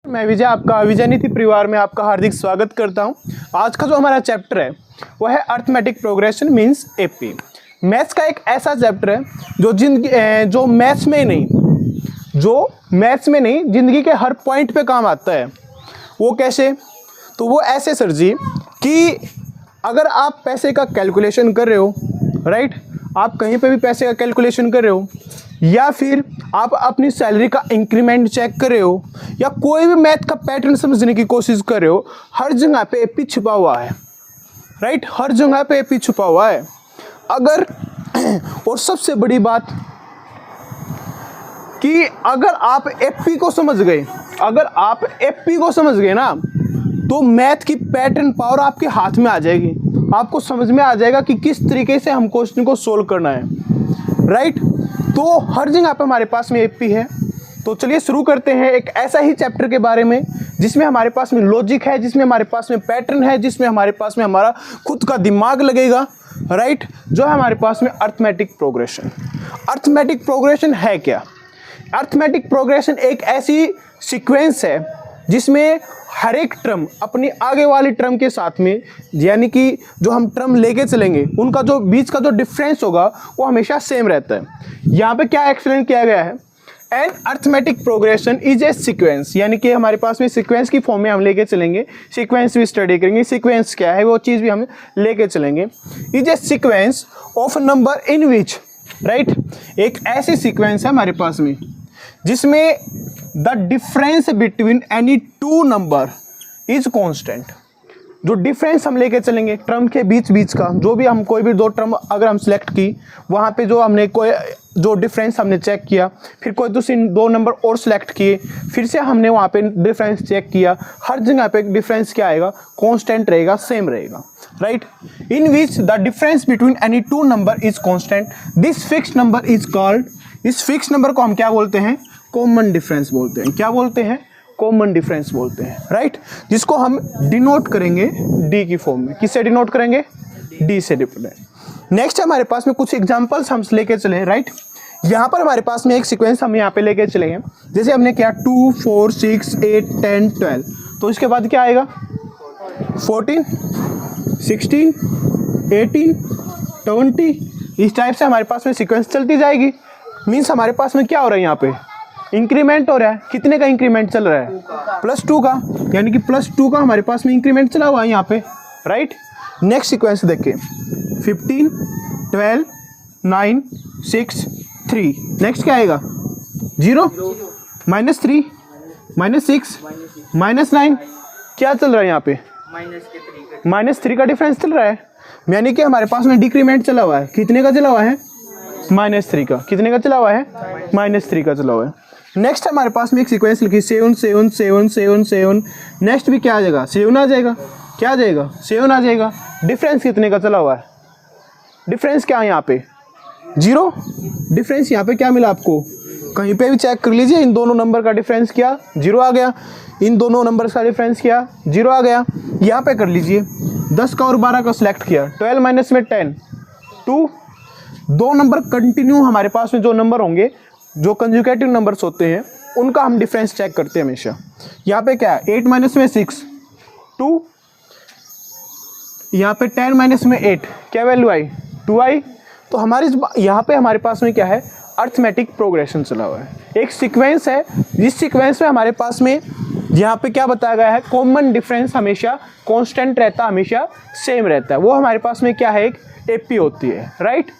मैं विजय, आपका विजय नीति परिवार में आपका हार्दिक स्वागत करता हूं। आज का जो हमारा चैप्टर है वो है arithmetic progression means AP. Maths का एक ऐसा चैप्टर है जो मैथ्स में नहीं जिंदगी के हर पॉइंट पे काम आता है। वो कैसे? तो वो ऐसे सर जी कि अगर आप पैसे का कैलकुलेशन कर रहे हो, राइट, आप कहीं पे भी पैसे का कैलकुलेशन कर रहे हो, या फिर आप अपनी सैलरी का इंक्रीमेंट चेक कर रहे हो, या कोई भी मैथ का पैटर्न समझने की कोशिश कर रहे हो, हर जगह पे एपी छुपा हुआ है, राइट, हर जगह पे एपी छुपा हुआ है। अगर और सबसे बड़ी बात कि अगर आप एपी को समझ गए ना, तो मैथ की पैटर्न पावर आपके हाथ में आ जाएगी। आपको समझ में आ जाएगा कि किस तरीके से हम क्वेश्चन को सोल्व करना है, राइट। तो हर जगह पे हमारे पास में एपी है। तो चलिए शुरू करते हैं एक ऐसा ही चैप्टर के बारे में जिसमें हमारे पास में लॉजिक है, जिसमें हमारे पास में पैटर्न है, जिसमें हमारे पास में हमारा खुद का दिमाग लगेगा, राइट, जो है हमारे पास में अर्थमेटिक प्रोग्रेशन। अर्थमेटिक प्रोग्रेशन है क्या? अर्थमेटिक प्रोग्रेशन एक ऐसी सीक्वेंस है जिसमें हर एक टर्म अपनी आगे वाली टर्म के साथ में, यानी कि जो हम टर्म लेके चलेंगे उनका जो बीच का जो डिफरेंस होगा वो हमेशा सेम रहता है। यहाँ पे क्या एक्सप्लेन किया गया है? An arithmetic progression is a sequence, यानी कि हमारे पास में सीक्वेंस की फॉर्म में हम लेके चलेंगे, सीक्वेंस भी स्टडी करेंगे, सीक्वेंस क्या है वो चीज़ भी हम लेके चलेंगे। Is a sequence of number in which, right, एक ऐसी सीक्वेंस है हमारे पास में जिसमें the difference between any two number is constant. जो डिफरेंस हम लेके चलेंगे टर्म के बीच का, जो भी हम कोई भी दो टर्म अगर हम सेलेक्ट की, वहाँ पे जो हमने कोई जो डिफरेंस हमने चेक किया, फिर कोई दूसरी दो नंबर और सेलेक्ट किए, फिर से हमने वहाँ पे डिफरेंस चेक किया, हर जगह पे डिफरेंस क्या आएगा? कांस्टेंट रहेगा, सेम रहेगा, right. In which the difference between any two number is constant, this fixed number is called, इस फिक्स्ड नंबर को हम क्या बोलते हैं? कॉमन डिफरेंस बोलते हैं। क्या बोलते हैं? कॉमन डिफरेंस बोलते हैं, राइट, जिसको हम डिनोट करेंगे डी की फॉर्म में। किससे डिनोट करेंगे? डी से डिनोट। नेक्स्ट हमारे पास में कुछ एग्जांपल्स हम लेके चले, राइट। यहाँ पर हमारे पास में एक सीक्वेंस हम यहाँ पे लेके चलेंगे, जैसे हमने क्या 2 4 6 8 10 12, तो इसके बाद क्या आएगा? 14 16 18 20, इस टाइप से हमारे पास में सीक्वेंस चलती जाएगी। मीन्स हमारे पास में क्या हो रहा है? यहाँ पे इंक्रीमेंट हो रहा है। कितने का इंक्रीमेंट चल रहा है? +2 का, यानी कि +2 का हमारे पास में इंक्रीमेंट चला हुआ है यहाँ पे, राइट। नेक्स्ट सीक्वेंस देखिए 15 12 9 6 3, नेक्स्ट क्या आएगा? 0 -3 -6 -9, क्या चल रहा है यहाँ पे? -3 का डिफरेंस चल रहा है, यानी कि हमारे पास में डिक्रीमेंट चला हुआ है। कितने का चला हुआ है? -3 का। कितने का चला हुआ है? -3 का चला हुआ है। नेक्स्ट हमारे पास में एक सीक्वेंस लिखी 7 7 7 7 7, नेक्स्ट भी क्या आ जाएगा? 7 आ जाएगा। क्या आ जाएगा? 7 आ जाएगा। डिफरेंस कितने का चला हुआ है? डिफरेंस क्या है यहाँ पे? 0। डिफरेंस यहाँ पे क्या मिला आपको? कहीं पे भी चेक कर लीजिए, इन दोनों नंबर का डिफरेंस क्या? 0 आ गया। इन दोनों नंबर का डिफरेंस क्या? 0 आ गया। यहाँ पे कर लीजिए 10 का और 12 का सिलेक्ट किया, 12 माइनस में 10 2, दो नंबर कंटिन्यू हमारे पास में जो नंबर होंगे, जो कंजुगेटिव नंबर्स होते हैं, उनका हम डिफरेंस चेक करते हैं हमेशा। यहाँ पे क्या है? 8 माइनस में 6 2, यहाँ पे 10 माइनस में 8, क्या वैल्यू आई? 2 आई। तो हमारी यहाँ पे हमारे पास में क्या है? अर्थमेटिक प्रोग्रेशन चला हुआ है। एक सीक्वेंस है, जिस सीक्वेंस में हमारे पास में यहाँ पे क्या बताया गया है? कॉमन डिफरेंस हमेशा कांस्टेंट रहता है, हमेशा सेम रहता है। वो हमारे पास में क्या है? एक एपी होती है, राइट।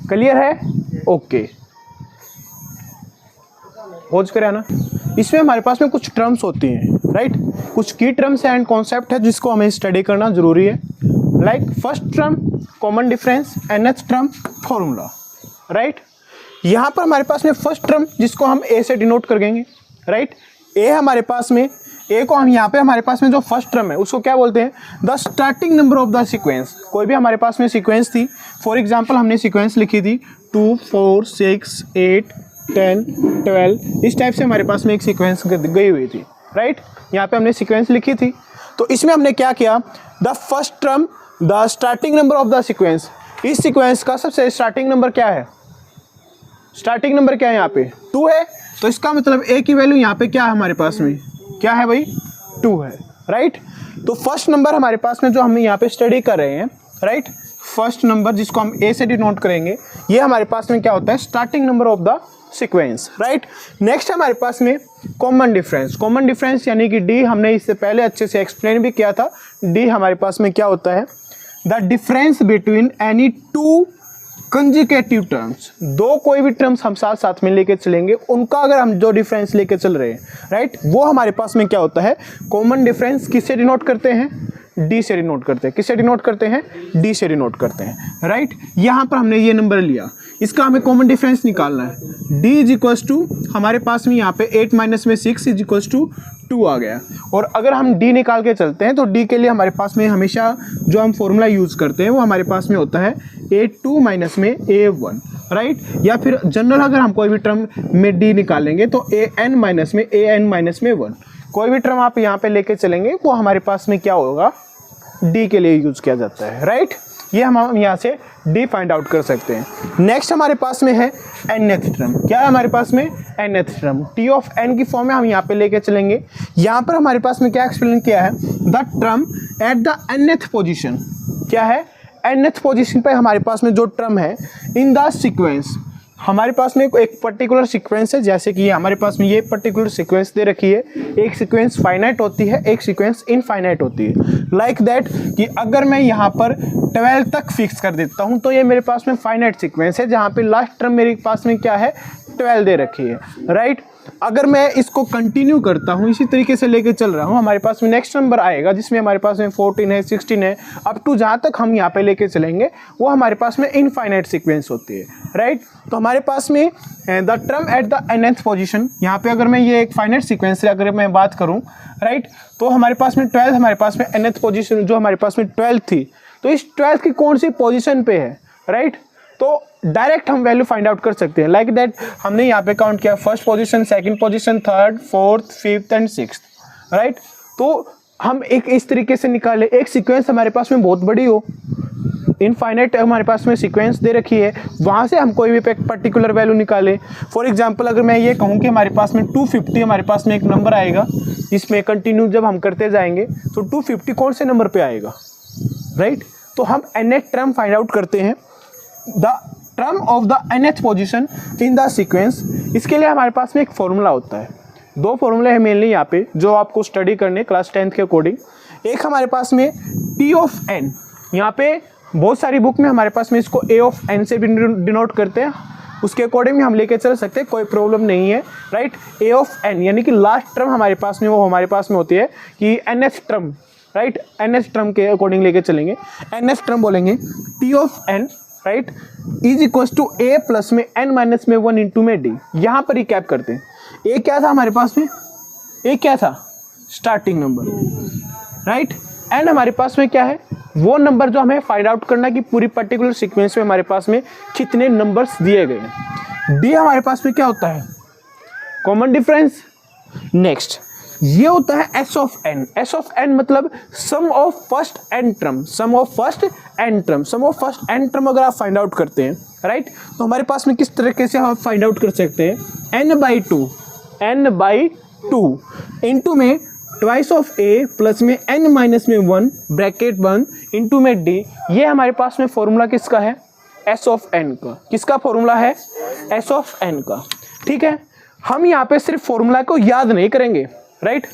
क्लियर है? ओके, खोज करें ना। इसमें हमारे पास में कुछ टर्म्स होती हैं, राइट, कुछ की टर्म्स एंड कॉन्सेप्ट है जिसको हमें स्टडी करना जरूरी है। Like first term common difference, next term formula, right. यहाँ पर हमारे पास में फर्स्ट टर्म जिसको हम ए से डिनोट कर देंगे, राइट। ए हमारे पास में, ए को हम यहाँ पे हमारे पास में जो फर्स्ट टर्म है उसको क्या बोलते हैं? The starting number of the sequence. कोई भी हमारे पास में सीक्वेंस थी, फॉर एग्जांपल हमने सीक्वेंस लिखी थी 2 4 6 8 10 12, इस टाइप से हमारे पास में एक सीक्वेंस गई हुई थी, राइट। यहाँ पे हमने सीक्वेंस लिखी थी, तो इसमें हमने क्या किया? The first term the starting number of the sequence. इस सीक्वेंस का सबसे स्टार्टिंग नंबर क्या है? स्टार्टिंग नंबर क्या है? यहाँ पे 2 है, तो इसका मतलब ए की वैल्यू यहाँ पे क्या है हमारे पास में? क्या है भाई, 2 है, राइट। तो फर्स्ट नंबर हमारे पास में जो हम यहाँ पे स्टडी कर रहे हैं, राइट, फर्स्ट नंबर जिसको हम ए से डिनोट करेंगे, ये हमारे पास में क्या होता है, starting number of the sequence, right. Next हमारे पास में कॉमन डिफरेंस। कॉमन डिफरेंस यानी कि डी, हमने इससे पहले अच्छे से एक्सप्लेन भी किया था। डी हमारे पास में क्या होता है, the difference between any two consecutive terms, दो कोई भी टर्म्स हम साथ साथ में लेके चलेंगे, उनका अगर हम जो डिफरेंस लेके चल रहे हैं, राइट, वो हमारे पास में क्या होता है, कॉमन डिफरेंस। किससे डिनोट करते हैं, डी से डिनोट करते हैं। किससे डिनोट करते हैं, डी से डिनोट करते हैं, राइट। यहाँ पर हमने ये नंबर लिया, इसका हमें कॉमन डिफरेंस निकालना है। डी इज इक्वल्स टू हमारे पास में यहाँ पे 8 माइनस में 6 इज इक्वल्स टू 2 आ गया। और अगर हम डी निकाल के चलते हैं तो डी के लिए हमारे पास में हमेशा जो हम फॉर्मूला यूज़ करते हैं वो हमारे पास में होता है A2 माइनस में A1, राइट। या फिर जनरल अगर हम कोई भी टर्म में डी निकालेंगे तो AN माइनस में AN-1, कोई भी टर्म आप यहाँ पे लेके चलेंगे वो हमारे पास में क्या होगा, डी के लिए यूज़ किया जाता है, राइट। ये हम यहाँ से डी फाइंड आउट कर सकते हैं। नेक्स्ट हमारे पास में है nth टर्म। क्या है हमारे पास में, nth term, T of n की फॉर्म में हम यहाँ पे लेके चलेंगे। यहाँ पर हमारे पास में क्या एक्सप्लेन किया है, the term at the nth position. क्या है, nth पोजीशन पे हमारे पास में जो टर्म है इन द सीक्वेंस, हमारे पास में एक पर्टिकुलर सीक्वेंस है, जैसे कि हमारे पास में ये पर्टिकुलर सीक्वेंस दे रखी है। एक सीक्वेंस फाइनाइट होती है, एक सीक्वेंस इनफाइनाइट होती है। लाइक दैट कि अगर मैं यहाँ पर 12 तक फिक्स कर देता हूँ तो ये मेरे पास में फाइनाइट सीक्वेंस है, जहाँ पे लास्ट टर्म मेरे पास में क्या है, 12 दे रखी है, राइट। अगर मैं इसको कंटिन्यू करता हूँ, इसी तरीके से लेके चल रहा हूँ, हमारे पास में नेक्स्ट नंबर आएगा जिसमें हमारे पास में 14 है, 16 है, अप टू जहाँ तक हम यहाँ पे लेके चलेंगे वो हमारे पास में इनफाइनाइट सीक्वेंस होती है, राइट। तो हमारे पास में the term at the nth position, यहाँ पे अगर मैं ये एक फाइनाइट सीक्वेंस से अगर मैं बात करूँ, राइट, तो हमारे पास में 12 हमारे पास में nth पोजीशन जो हमारे पास में 12 थी, तो इस 12 की कौन सी पोजीशन पे है, राइट। तो डायरेक्ट हम वैल्यू फाइंड आउट कर सकते हैं। लाइक दैट हमने यहाँ पे काउंट किया, first position, second position, third, fourth, fifth and sixth, right. तो हम एक इस तरीके से निकाले, एक सीक्वेंस हमारे पास में बहुत बड़ी हो, इनफाइनाइट हमारे पास में सीक्वेंस दे रखी है, वहाँ से हम कोई भी एक पर्टिकुलर वैल्यू निकालें। फॉर एग्जांपल अगर मैं ये कहूँ कि हमारे पास में 250 हमारे पास में एक नंबर आएगा, इसमें कंटिन्यू जब हम करते जाएंगे तो 250 कौन से नंबर पे आएगा, राइट। तो हम nth टर्म फाइंड आउट करते हैं, the term of the nth position in the sequence. इसके लिए हमारे पास में एक फॉर्मूला होता है, दो फॉर्मूले हैं मेनली यहाँ पे जो आपको स्टडी करने क्लास 10th के अकॉर्डिंग। एक हमारे पास में टी ऑफ n, यहाँ पे बहुत सारी बुक में हमारे पास में इसको a ऑफ n से भी डिनोट करते हैं, उसके अकॉर्डिंग भी हम लेके चल सकते हैं, कोई प्रॉब्लम नहीं है, राइट। a ऑफ n यानी कि लास्ट टर्म हमारे पास में वो हमारे पास में होती है कि nth term, right, nth term के अकॉर्डिंग लेके चलेंगे। nth टर्म बोलेंगे t of n, right, is equals to a plus में n माइनस में 1 इंटू में d। यहाँ पर रिकैप करते हैं, a क्या था हमारे पास में, a क्या था, स्टार्टिंग नंबर, राइट। n हमारे पास में क्या है, वो नंबर जो हमें फाइंड आउट करना कि पूरी पर्टिकुलर सीक्वेंस में हमारे पास में कितने नंबर्स दिए गए हैं। d हमारे पास में क्या होता है, कॉमन डिफरेंस। नेक्स्ट ये होता है s of n। s of n मतलब sum of first n term, sum of first n term, sum of first n term अगर आप फाइंड आउट करते हैं, राइट, तो हमारे पास में किस तरीके से हम फाइंड आउट कर सकते हैं, n/2 इंटू में ट्वाइस ऑफ a प्लस में n माइनस में 1 ब्रैकेट 1 इंटू में d। ये हमारे पास में फॉर्मूला किसका है, s ऑफ n का। किसका फॉर्मूला है, s ऑफ n का, ठीक है। हम यहाँ पे सिर्फ फॉर्मूला को याद नहीं करेंगे, राइट,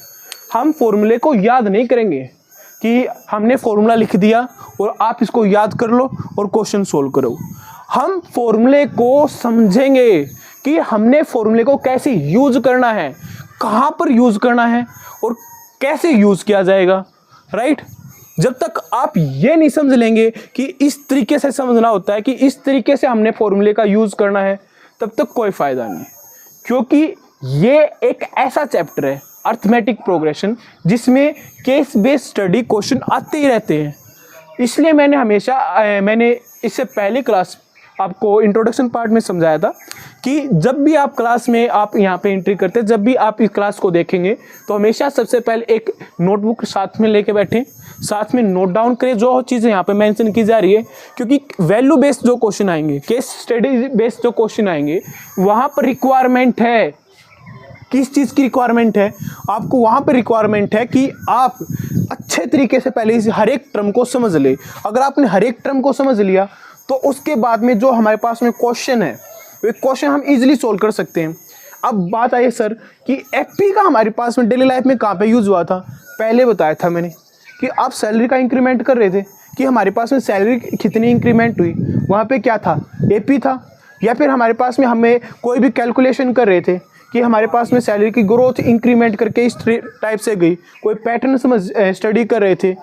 हम फॉर्मूले को याद नहीं करेंगे कि हमने फॉर्मूला लिख दिया और आप इसको याद कर लो और क्वेश्चन सोल्व करो। हम फॉर्मूले को समझेंगे कि हमने फॉर्मूले को कैसे यूज करना है, कहाँ पर यूज करना है और कैसे यूज किया जाएगा, राइट। जब तक आप ये नहीं समझ लेंगे कि इस तरीके से समझना होता है, कि इस तरीके से हमने फॉर्मूले का यूज करना है, तब तक कोई फायदा नहीं, क्योंकि ये एक ऐसा चैप्टर है अर्थमेटिक प्रोग्रेशन जिसमें केस बेस्ड स्टडी क्वेश्चन आते ही रहते हैं। इसलिए मैंने इससे पहले क्लास आपको इंट्रोडक्शन पार्ट में समझाया था कि जब भी आप क्लास में आप यहाँ पे एंट्री करते हैं, जब भी आप इस क्लास को देखेंगे तो हमेशा सबसे पहले एक नोटबुक साथ में लेके बैठें, साथ में नोट डाउन करें जो चीज़ें यहाँ पे मेंशन की जा रही है, क्योंकि वैल्यू बेस्ड जो क्वेश्चन आएंगे, केस स्टडी बेस्ड जो क्वेश्चन आएंगे, वहाँ पर रिक्वायरमेंट है किस चीज़ की रिक्वायरमेंट है? आपको वहाँ पे रिक्वायरमेंट है कि आप अच्छे तरीके से पहले इस हर एक टर्म को समझ ले। अगर आपने हर एक टर्म को समझ लिया तो उसके बाद में जो हमारे पास में क्वेश्चन है वो क्वेश्चन हम इजीली सोल्व कर सकते हैं। अब बात आई सर कि एफपी का हमारे पास में डेली लाइफ में कहाँ पे यूज़ हुआ था? पहले बताया था मैंने कि आप सैलरी का इंक्रीमेंट कर रहे थे कि हमारे पास में सैलरी कितनी इंक्रीमेंट हुई, वहाँ पे क्या था? एपी था। या फिर हमारे पास में हमें कोई भी कैलकुलेशन कर रहे थे कि हमारे पास में सैलरी की ग्रोथ इंक्रीमेंट करके इस टाइप से गई, कोई पैटर्न समझ स्टडी कर रहे थे,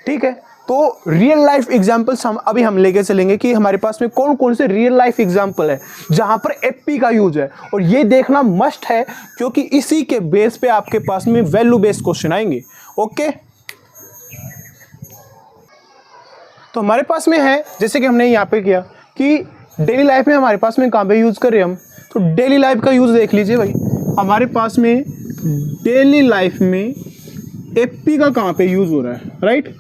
ठीक है। तो रियल लाइफ एग्जांपल्स हम लेके चलेंगे कि हमारे पास में कौन कौन से रियल लाइफ एग्जांपल है जहां पर एपी का यूज है, और ये देखना मस्ट है क्योंकि इसी के बेस पे आपके पास में वैल्यू बेस्ड क्वेश्चन आएंगे। ओके, तो हमारे पास में है जैसे कि हमने यहाँ पे किया कि डेली लाइफ में हमारे पास में कहाँ पे यूज़ करें हम, तो डेली लाइफ का यूज़ देख लीजिए भाई। हमारे पास में डेली लाइफ में एपी का कहाँ पे यूज़ हो रहा है, राइट?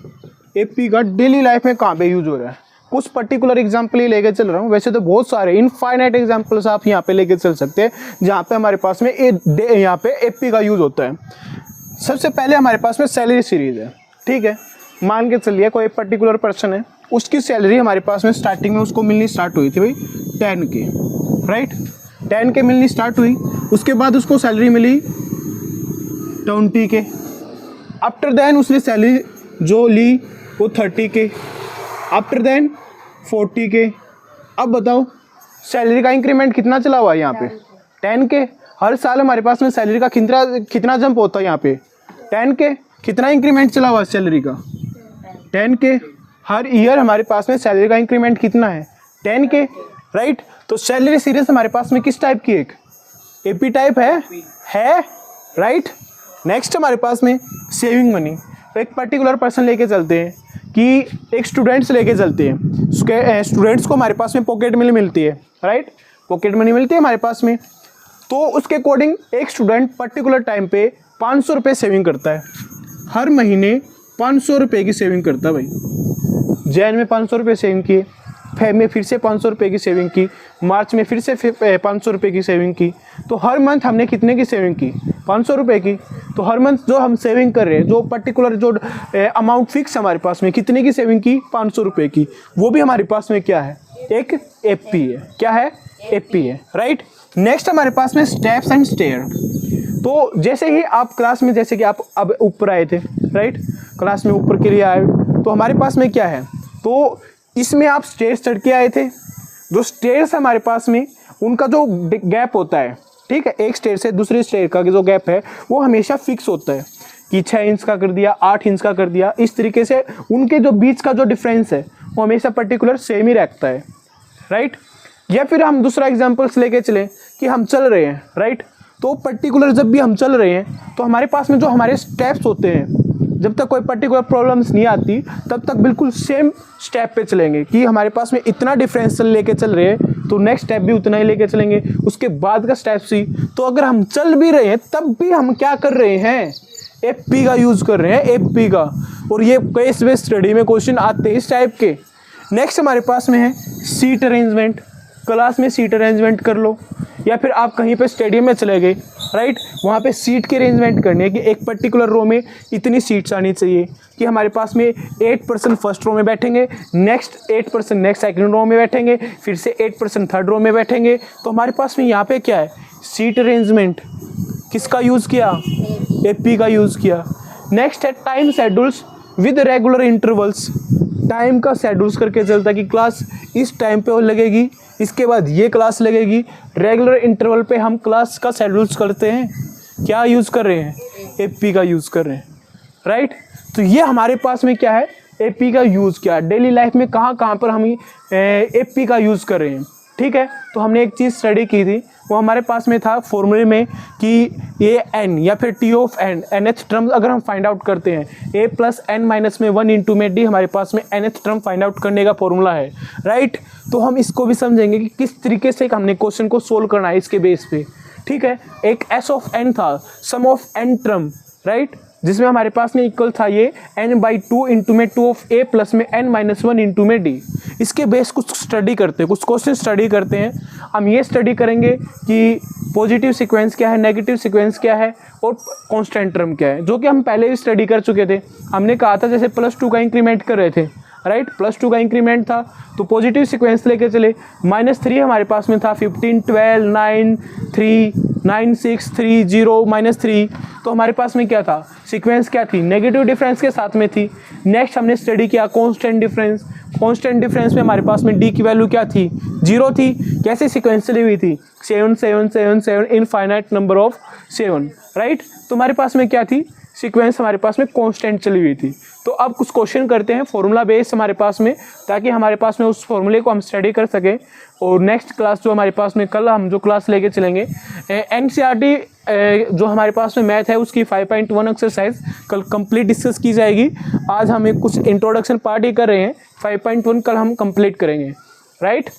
एपी का डेली लाइफ में कहाँ पे यूज़ हो रहा है, कुछ पर्टिकुलर एग्जाम्पल ही लेके चल रहा हूँ। वैसे तो बहुत सारे इनफाइनाइट एग्जाम्पल्स आप यहाँ पे लेके चल सकते हैं जहाँ पे हमारे पास में यहाँ पे एपी का यूज़ होता है। सबसे पहले हमारे पास में सैलरी सीरीज है, ठीक है। मान के चलिए कोई पर्टिकुलर पर्सन है, उसकी सैलरी हमारे पास में स्टार्टिंग में उसको मिलनी स्टार्ट हुई थी भाई 10K, राइट? 10K मिलनी स्टार्ट हुई, उसके बाद उसको सैलरी मिली 20K। आफ्टर देन उसने सैलरी जो ली वो 30K, आफ्टर देन 40K। अब बताओ सैलरी का इंक्रीमेंट कितना चला हुआ है यहाँ पे? 10K। हर साल हमारे पास में सैलरी का कितना जंप होता है यहाँ पे? 10K। कितना इंक्रीमेंट चला हुआ है सैलरी का? 10K। हर ईयर हमारे पास में सैलरी का इंक्रीमेंट कितना है? 10K, right? तो सैलरी सीरीज हमारे पास में किस टाइप की? एक एपी टाइप है, राइट? नेक्स्ट हमारे पास में सेविंग मनी। तो एक पर्टिकुलर पर्सन लेके चलते हैं कि एक स्टूडेंट्स लेके चलते हैं, स्टूडेंट्स को हमारे पास में पॉकेट मनी मिलती है, राइट? पॉकेट मनी मिलती है हमारे पास में, तो उसके अकॉर्डिंग एक स्टूडेंट पर्टिकुलर टाइम पे 500 रुपये सेविंग करता है। हर महीने 500 रुपये की सेविंग करता है भाई। जैन में 500 रुपये सेविंग किए, फेब में फिर से 500 रुपये की सेविंग की, मार्च में फिर से 500 रुपये की सेविंग की। तो हर मंथ हमने कितने की सेविंग की? 500 रुपये की। तो हर मंथ जो हम सेविंग कर रहे हैं, जो पर्टिकुलर जो अमाउंट फिक्स हमारे पास में, कितने की सेविंग की? 500 रुपये की। वो भी हमारे पास में क्या है? एक एपी है। क्या है? एपी है, राइट? नेक्स्ट हमारे पास में स्टेप्स एंड स्टेयर। तो जैसे ही आप क्लास में, जैसे कि आप अब ऊपर आए थे, राइट? क्लास में ऊपर के लिए आए, तो हमारे पास में क्या है? तो इसमें आप स्टेयर्स चढ़ के आए थे। जो स्टेयर्स हमारे पास में उनका जो गैप होता है, ठीक है, एक स्टेयर से दूसरे स्टेयर का जो गैप है वो हमेशा फिक्स होता है कि 6 इंच का कर दिया, 8 इंच का कर दिया। इस तरीके से उनके जो बीच का जो डिफरेंस है वो हमेशा पर्टिकुलर सेम ही रहता है, राइट? या फिर हम दूसरा एग्जाम्पल्स लेके चलें कि हम चल रहे हैं, राइट? तो पर्टिकुलर जब भी हम चल रहे हैं तो हमारे पास में जो हमारे स्टेप्स होते हैं, जब तक कोई पर्टिकुलर प्रॉब्लम्स नहीं आती तब तक बिल्कुल सेम स्टेप पे चलेंगे कि हमारे पास में इतना डिफरेंस लेके चल रहे हैं तो नेक्स्ट स्टेप भी उतना ही लेके चलेंगे, उसके बाद का स्टेप सी। तो अगर हम चल भी रहे हैं तब भी हम क्या कर रहे हैं? एपी का यूज़ कर रहे हैं, एपी का। और ये केस बेस्ड स्टडी में क्वेश्चन आते हैं इस टाइप के। नेक्स्ट हमारे पास में है सीट अरेंजमेंट। क्लास में सीट अरेंजमेंट कर लो, या फिर आप कहीं पे स्टेडियम में चले गए, राइट? वहाँ पे सीट की अरेंजमेंट करनी है कि एक पर्टिकुलर रो में इतनी सीट्स आनी चाहिए कि हमारे पास में 8% फर्स्ट रो में बैठेंगे, नेक्स्ट 8% नेक्स्ट सेकंड रो में बैठेंगे, फिर से 8% थर्ड रो में बैठेंगे। तो हमारे पास में यहाँ पे क्या है? Seat arrangement. किसका यूज़ किया? एपी का यूज़ किया। नेक्स्ट है time schedules with regular intervals. Time का शेड्यूल्स करके चलता है कि क्लास इस टाइम पे लगेगी, इसके बाद ये क्लास लगेगी। रेगुलर इंटरवल पे हम क्लास का शेड्यूल्स करते हैं। क्या यूज़ कर रहे हैं? एपी का यूज़ कर रहे हैं, राइट? तो ये हमारे पास में क्या है? एपी का यूज़ किया। डेली लाइफ में कहाँ कहाँ पर हम एपी का यूज़ कर रहे हैं, ठीक है? तो हमने एक चीज़ स्टडी की थी, वो हमारे पास में था फॉर्मूले में कि ए एन या फिर T of N, nth term अगर हम फाइंड आउट करते हैं, a प्लस एन माइनस में 1 इंटू में डी हमारे पास में nth टर्म फाइंड आउट करने का फॉर्मूला है, राइट? तो हम इसको भी समझेंगे कि किस तरीके से हमने क्वेश्चन को सोल्व करना है इसके बेस पे, ठीक है? एक एस ऑफ एन था, सम ऑफ एन टर्म, राइट? जिसमें हमारे पास में इक्वल था ये n/2 इंटू में 2 ऑफ a प्लस में n-1 इंटू में d। इसके बेस कुछ स्टडी करते हैं, कुछ क्वेश्चन स्टडी करते हैं। हम ये स्टडी करेंगे कि पॉजिटिव सीक्वेंस क्या है, नेगेटिव सीक्वेंस क्या है और कांस्टेंट टर्म क्या है, जो कि हम पहले भी स्टडी कर चुके थे। हमने कहा था जैसे +2 का इंक्रीमेंट कर रहे थे, राइट, +2 का इंक्रीमेंट था तो पॉजिटिव सीक्वेंस लेके चले। -3 हमारे पास में था, 15 12 9 3 9 6 3 0 -3, तो हमारे पास में क्या था, सीक्वेंस क्या थी, नेगेटिव डिफरेंस के साथ में थी। नेक्स्ट हमने स्टडी किया कांस्टेंट डिफरेंस। कांस्टेंट डिफरेंस में हमारे पास में डी की वैल्यू क्या थी, 0 थी। कैसे सीक्वेंस चली हुई थी, 7 7 7 7 इनफाइनाइट नंबर ऑफ 7, राइट। तो हमारे पास में क्या थी, सीक्वेंस हमारे पास में कांस्टेंट चली हुई थी। तो अब कुछ क्वेश्चन करते हैं फॉर्मूला बेस हमारे पास में, ताकि हमारे पास में उस फॉर्मूले को हम स्टडी कर सकें। और नेक्स्ट क्लास जो हमारे पास में कल हम जो क्लास लेके चलेंगे एनसीईआरटी जो हमारे पास में मैथ है उसकी 5.1 एक्सरसाइज कल कंप्लीट डिस्कस की जाएगी। आज हम एक कुछ इंट्रोडक्शन पार्ट ही कर रहे हैं, 5.1 कल हम कंप्लीट करेंगे, राइट।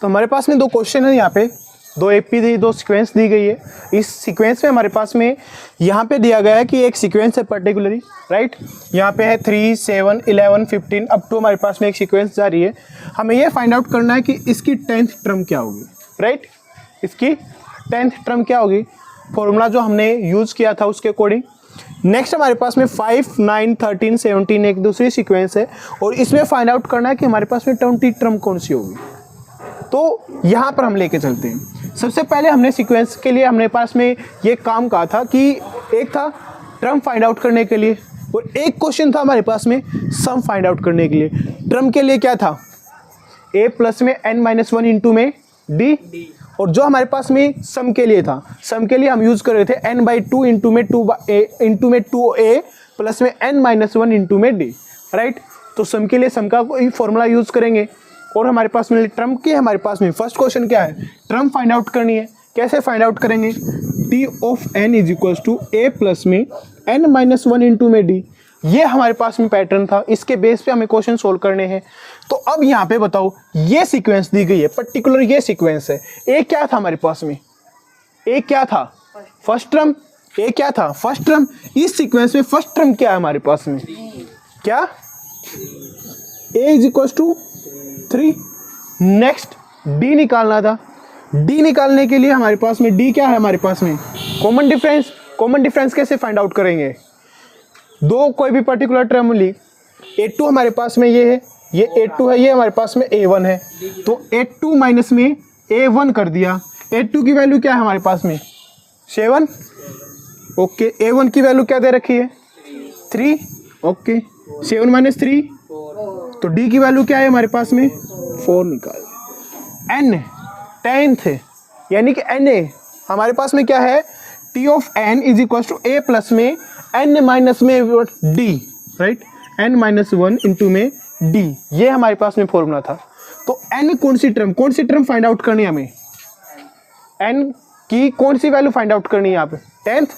तो हमारे पास में दो क्वेश्चन है, यहाँ पे दो एपी दी, दो सीक्वेंस दी गई है। इस सीक्वेंस में हमारे पास में यहाँ पे दिया गया है कि एक सीक्वेंस है पर्टिकुलरली, राइट। यहाँ पे है 3 7 11 15 अप टू हमारे पास में एक सीक्वेंस जारी है। हमें ये फाइंड आउट करना है कि इसकी 10th टर्म क्या होगी, राइट। इसकी 10th टर्म क्या होगी, फॉर्मूला जो हमने यूज़ किया था उसके अकॉर्डिंग। नेक्स्ट हमारे पास में 5 9 13 17 एक दूसरी सीक्वेंस है और इसमें फाइंड आउट करना है कि हमारे पास में 20 टर्म कौन सी होगी। तो यहाँ पर हम लेके चलते हैं। सबसे पहले हमने सीक्वेंस के लिए हमने पास में ये काम कहा था कि एक था टर्म फाइंड आउट करने के लिए और एक क्वेश्चन था हमारे पास में सम फाइंड आउट करने के लिए। टर्म के लिए क्या था, a प्लस में n-1 इंटू में d, और जो हमारे पास में सम के लिए था, सम के लिए हम यूज़ कर रहे थे n/2 इंटू में 2a प्लस में n-1 इंटू में d, राइट। तो सम के लिए सम का कोई फॉर्मूला यूज़ करेंगे। और हमारे पास में टर्म की हमारे पास में फर्स्ट क्वेश्चन क्या है, टर्म फाइंड आउट करनी है। कैसे फाइंड आउट करेंगे, t of n is equals to a plus में n-1 इंटू में d। ये हमारे पास में पैटर्न था, इसके बेस पे हमें क्वेश्चन सोल्व करने हैं। तो अब यहाँ पे बताओ, ये सीक्वेंस दी गई है, पर्टिकुलर ये सीक्वेंस है। ए क्या था हमारे पास में, ए क्या था, फर्स्ट टर्म। ए क्या था, फर्स्ट टर्म। इस सीक्वेंस में फर्स्ट टर्म क्या है हमारे पास में, क्या, a is equals to 3। Next d निकालना था। d निकालने के लिए हमारे पास में d क्या है, हमारे पास में कॉमन डिफरेंस। कॉमन डिफरेंस कैसे फाइंड आउट करेंगे, दो कोई भी पर्टिकुलर टर्म ली, a2 हमारे पास में ये है, ये a2 है, ये हमारे पास में a1 है, तो a2 माइनस में a1 कर दिया। a2 की वैल्यू क्या है हमारे पास में 7, ओके। a1 की वैल्यू क्या दे रखी है 3, ओके। 7 माइनस 3, तो d की वैल्यू क्या है हमारे पास में 4 निकाल। n 10th है, यानी कि na हमारे पास में क्या है, t of n is equal to a plus में n माइनस में d, राइट, n-1 इंटू में d। ये हमारे पास में फॉर्मूला था। तो n कौन सी टर्म फाइंड आउट करनी है हमें, n की कौन सी वैल्यू फाइंड आउट करनी है यहाँ पे 10th।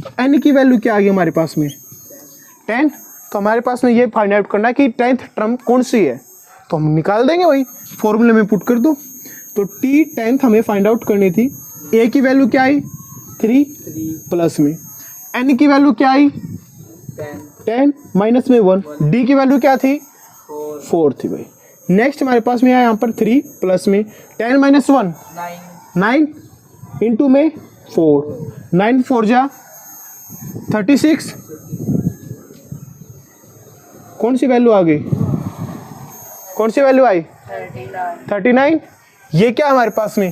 तो n की वैल्यू क्या आ गई हमारे पास में 10। तो हमारे पास में ये फाइंड आउट करना है कि 10th टर्म कौन सी है, तो हम निकाल देंगे, वही फॉर्मूले में पुट कर दो। तो t 10th हमें फाइंड आउट करनी थी। a की वैल्यू क्या आई 3 प्लस में n की वैल्यू क्या आई 10 माइनस में 1, d की वैल्यू क्या थी 4 थी भाई। नेक्स्ट हमारे पास में आया यहाँ पर 3 प्लस में 10 माइनस 1 9 इंटू में 4, 9 4 जा 36, कौन सी वैल्यू आ गई, कौन सी वैल्यू आई 39। ये क्या हमारे पास में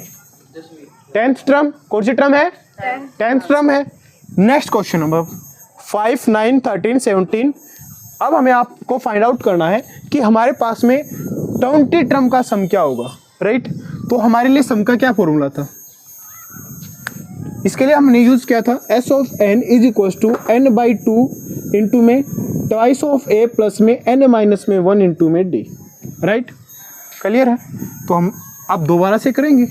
10th टर्म, कौन सी टर्म है 10th टर्म है। Next question number 5 9 13 17। अब हमें आपको फाइंड आउट करना है कि हमारे पास में 20 टर्म का सम क्या होगा, राइट। तो हमारे लिए सम का क्या फॉर्मूला था, इसके लिए हमने यूज किया था s of n is equal to n/2 into में ट्वाइस ऑफ a प्लस में n-1 इंटू में d, राइट। क्लियर है। तो हम अब दोबारा से करेंगे।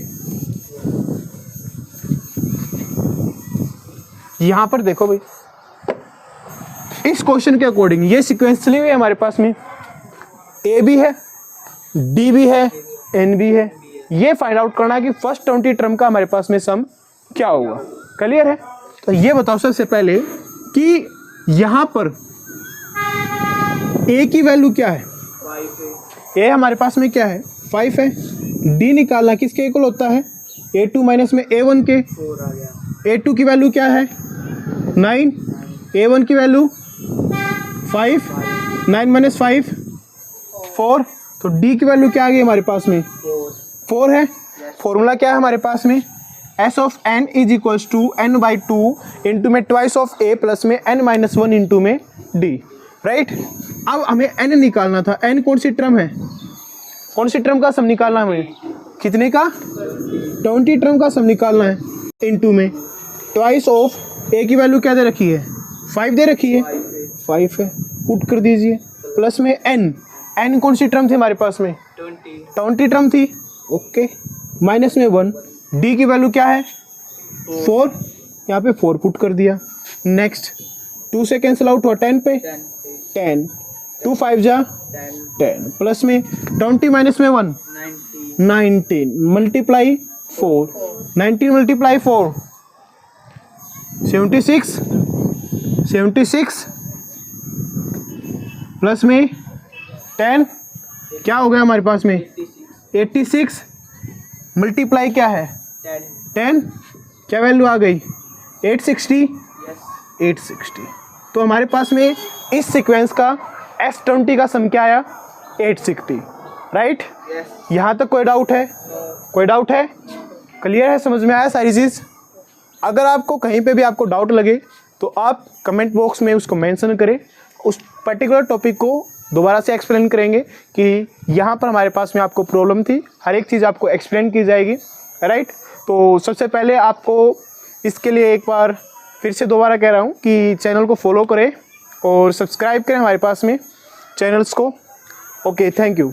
यहां पर देखो भाई, इस क्वेश्चन के अकॉर्डिंग ये सीक्वेंस चली हुई है हमारे पास में, a भी है, d भी है, n भी है। ये फाइंड आउट करना है कि फर्स्ट 20 टर्म का हमारे पास में सम क्या होगा। क्लियर है। तो ये बताओ सबसे पहले कि यहाँ पर ए की वैल्यू क्या है? 5 है। ए हमारे पास में क्या है? 5 है। डी निकालना किसके इक्वल होता है? A2 माइनस में A1 के। 4 आ गया। A2 की वैल्यू क्या है? 9। A1 की वैल्यू 5। 9 माइनस 5 4। तो डी की वैल्यू क्या आ गई हमारे पास में? 4 है। फॉर्मूला क्या है हमारे पास में? S of n is equals to n/2 into में ट्वाइस ऑफ a प्लस में n-1 इंटू में d, राइट। अब हमें n निकालना था। n कौन सी टर्म है? कौन सी टर्म का सम निकालना है हमें? कितने का? 20 टर्म का सम निकालना है। इंटू में ट्वाइस ऑफ a की वैल्यू क्या दे रखी है? 5 दे रखी है। 5 है, पुट कर दीजिए। प्लस में n कौन सी टर्म थी हमारे पास में? 20 टर्म थी। ओके, माइनस में 1। डी की वैल्यू क्या है? 4। यहाँ पे 4 पुट कर दिया। नेक्स्ट 2 से कैंसिल आउट हुआ 10 पे 10। 2 5 जा 10 प्लस में 20 माइनस में 1 19 मल्टीप्लाई 4। 19 मल्टीप्लाई 4 76 प्लस में 10 क्या हो गया हमारे पास में? 86 मल्टीप्लाई क्या है? 10 क्या वैल्यू आ गई? 860। 860। तो हमारे पास में इस सीक्वेंस का S20 का सम क्या आया? 860, राइट। यहाँ तक कोई डाउट है? कोई डाउट है? क्लियर है? समझ में आया सारी चीज़? अगर आपको कहीं पे भी आपको डाउट लगे तो आप कमेंट बॉक्स में उसको मेंशन करें। उस पर्टिकुलर टॉपिक को दोबारा से एक्सप्लेन करेंगे कि यहाँ पर हमारे पास में आपको प्रॉब्लम थी। हर एक चीज़ आपको एक्सप्लेन की जाएगी, राइट। तो सबसे पहले आपको इसके लिए एक बार फिर से दोबारा कह रहा हूँ कि चैनल को फॉलो करें और सब्सक्राइब करें हमारे पास में चैनल्स को। Okay, thank you.